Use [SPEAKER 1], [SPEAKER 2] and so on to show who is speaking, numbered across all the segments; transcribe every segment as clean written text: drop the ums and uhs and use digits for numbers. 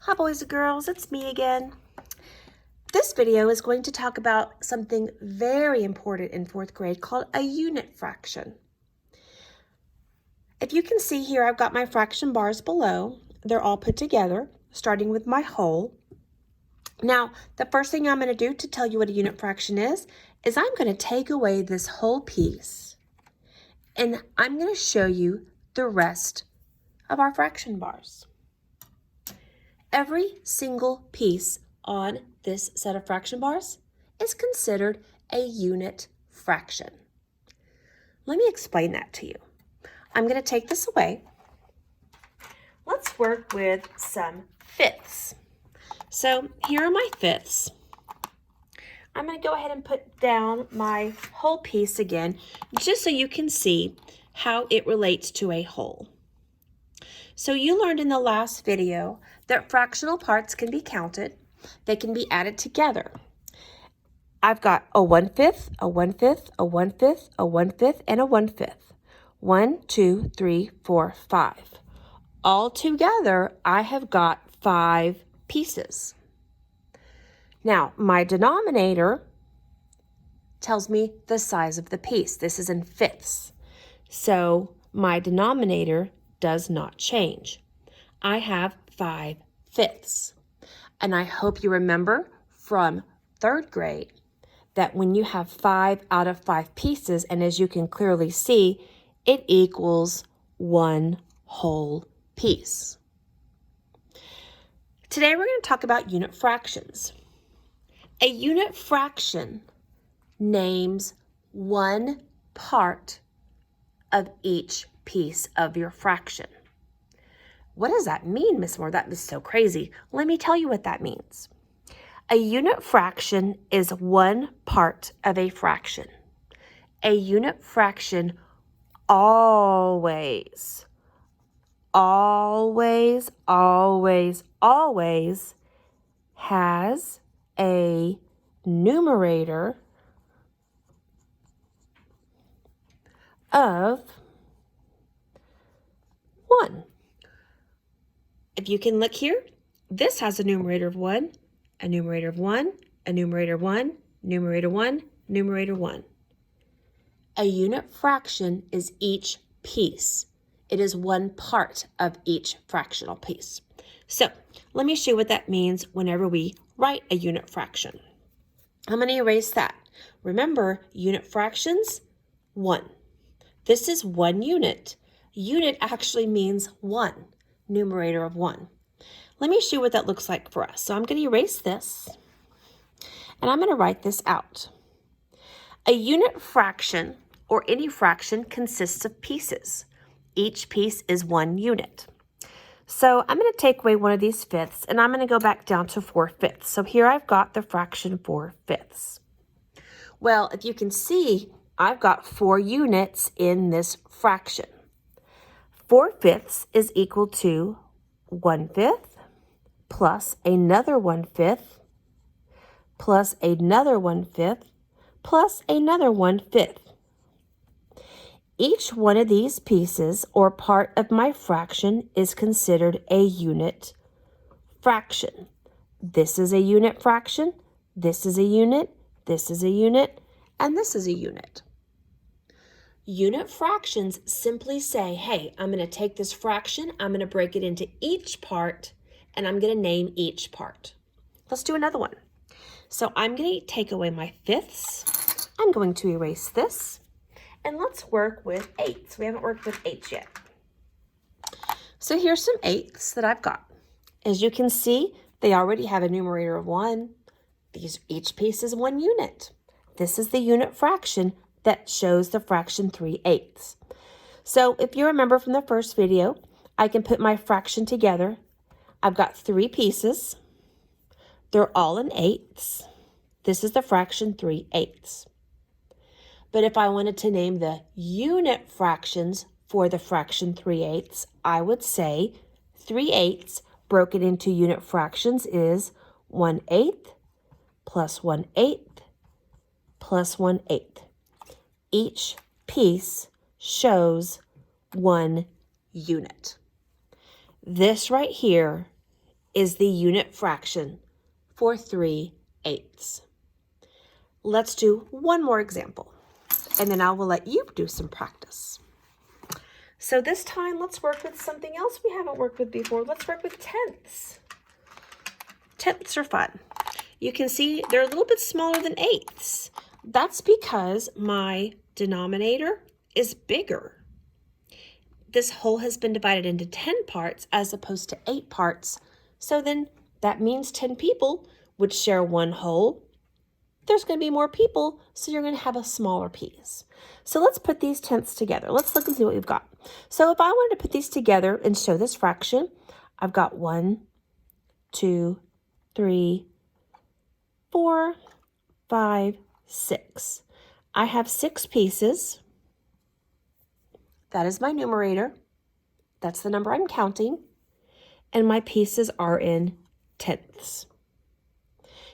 [SPEAKER 1] Hi boys and girls, it's me again. This video is going to talk about something very important in 4th grade called a unit fraction. If you can see here, I've got my fraction bars below. They're all put together, starting with my whole. Now, the first thing I'm going to do to tell you what a unit fraction is I'm going to take away this whole piece and I'm going to show you the rest of our fraction bars. Every single piece on this set of fraction bars is considered a unit fraction. Let me explain that to you. I'm going to take this away. Let's work with some fifths. So here are my fifths. I'm going to go ahead and put down my whole piece again, just so you can see how it relates to a whole. So you learned in the last video that fractional parts can be counted. They can be added together. I've got a 1/5, a 1/5, a 1/5, a 1/5, and a 1/5. 1, 2, 3, 4, 5. All together, I have got 5 pieces. Now, my denominator tells me the size of the piece. This is in fifths. So my denominator does not change. I have 5/5. And I hope you remember from 3rd grade that when you have 5 out of 5 pieces, and as you can clearly see, it equals 1 whole piece. Today we're going to talk about unit fractions. A unit fraction names one part of each piece of your fraction. What does that mean, Miss Moore? That is so crazy. Let me tell you what that means. A unit fraction is one part of a fraction. A unit fraction always has a numerator of 1. If you can look here, this has a numerator of 1, a numerator of 1, a numerator of 1, numerator 1, numerator 1. A unit fraction is each piece. It is one part of each fractional piece. So let me show you what that means whenever we write a unit fraction. I'm going to erase that. Remember, unit fractions, 1. This is 1 unit. Unit actually means 1, numerator of 1. Let me show you what that looks like for us. So I'm going to erase this, and I'm going to write this out. A unit fraction, or any fraction, consists of pieces. Each piece is 1 unit. So I'm going to take away one of these fifths, and I'm going to go back down to 4/5. So here I've got the fraction 4/5. Well, if you can see, I've got 4 units in this fraction. 4/5 is equal to 1/5 plus another 1/5 plus another 1/5 plus another 1/5. Each one of these pieces or part of my fraction is considered a unit fraction. This is a unit fraction, this is a unit, this is a unit, and this is a unit. Unit fractions simply say, hey, I'm going to take this fraction, I'm going to break it into each part, and I'm going to name each part. Let's do another one. So I'm going to take away my fifths. I'm going to erase this. And let's work with eighths. We haven't worked with eighths yet. So here's some eighths that I've got. As you can see, they already have a numerator of 1. Each piece is 1 unit. This is the unit fraction that shows the fraction 3/8. So if you remember from the first video, I can put my fraction together. I've got 3 pieces. They're all in eighths. This is the fraction 3/8. But if I wanted to name the unit fractions for the fraction 3/8, I would say 3/8 broken into unit fractions is 1/8 plus 1/8 plus 1/8. Each piece shows 1 unit. This right here is the unit fraction for 3/8. Let's do one more example, and then I will let you do some practice. So this time, let's work with something else we haven't worked with before. Let's work with tenths. Tenths are fun. You can see they're a little bit smaller than eighths. That's because my denominator is bigger. This whole has been divided into 10 parts as opposed to 8 parts. So then that means 10 people would share one whole. There's going to be more people, so you're going to have a smaller piece. So let's put these tenths together. Let's look and see what we've got. So if I wanted to put these together and show this fraction, I've got 1, 2, 3, 4, 5, 6. I have 6 pieces. That is my numerator. That's the number I'm counting. And my pieces are in tenths.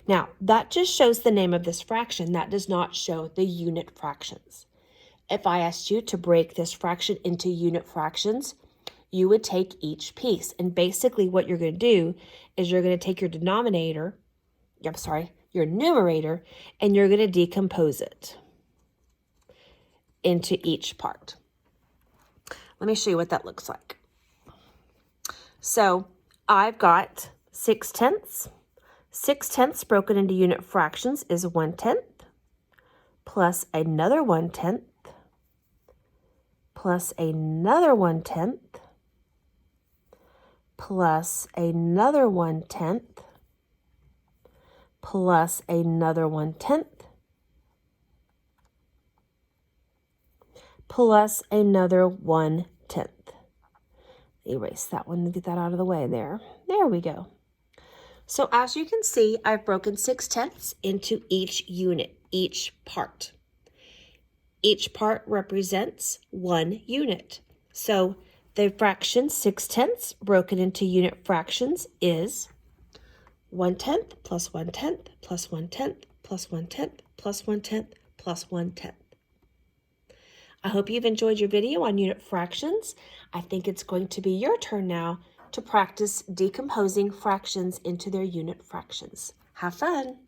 [SPEAKER 1] Now, that just shows the name of this fraction. That does not show the unit fractions. If I asked you to break this fraction into unit fractions, you would take each piece. And basically what you're going to do is you're going to take your numerator, and you're going to decompose it into each part. Let me show you what that looks like. So I've got 6 tenths. 6 tenths broken into unit fractions is 1/10 plus another 1/10 plus another 1/10 plus another 1/10 plus another 1/10 plus another 1/10. Erase that one and get that out of the way there. There we go. So as you can see, I've broken 6 tenths into each unit, each part. Each part represents 1 unit. So the fraction 6 tenths broken into unit fractions is 1/10 plus 1/10 plus 1/10 plus 1/10 plus 1/10 plus 1/10. I hope you've enjoyed your video on unit fractions. I think it's going to be your turn now to practice decomposing fractions into their unit fractions. Have fun!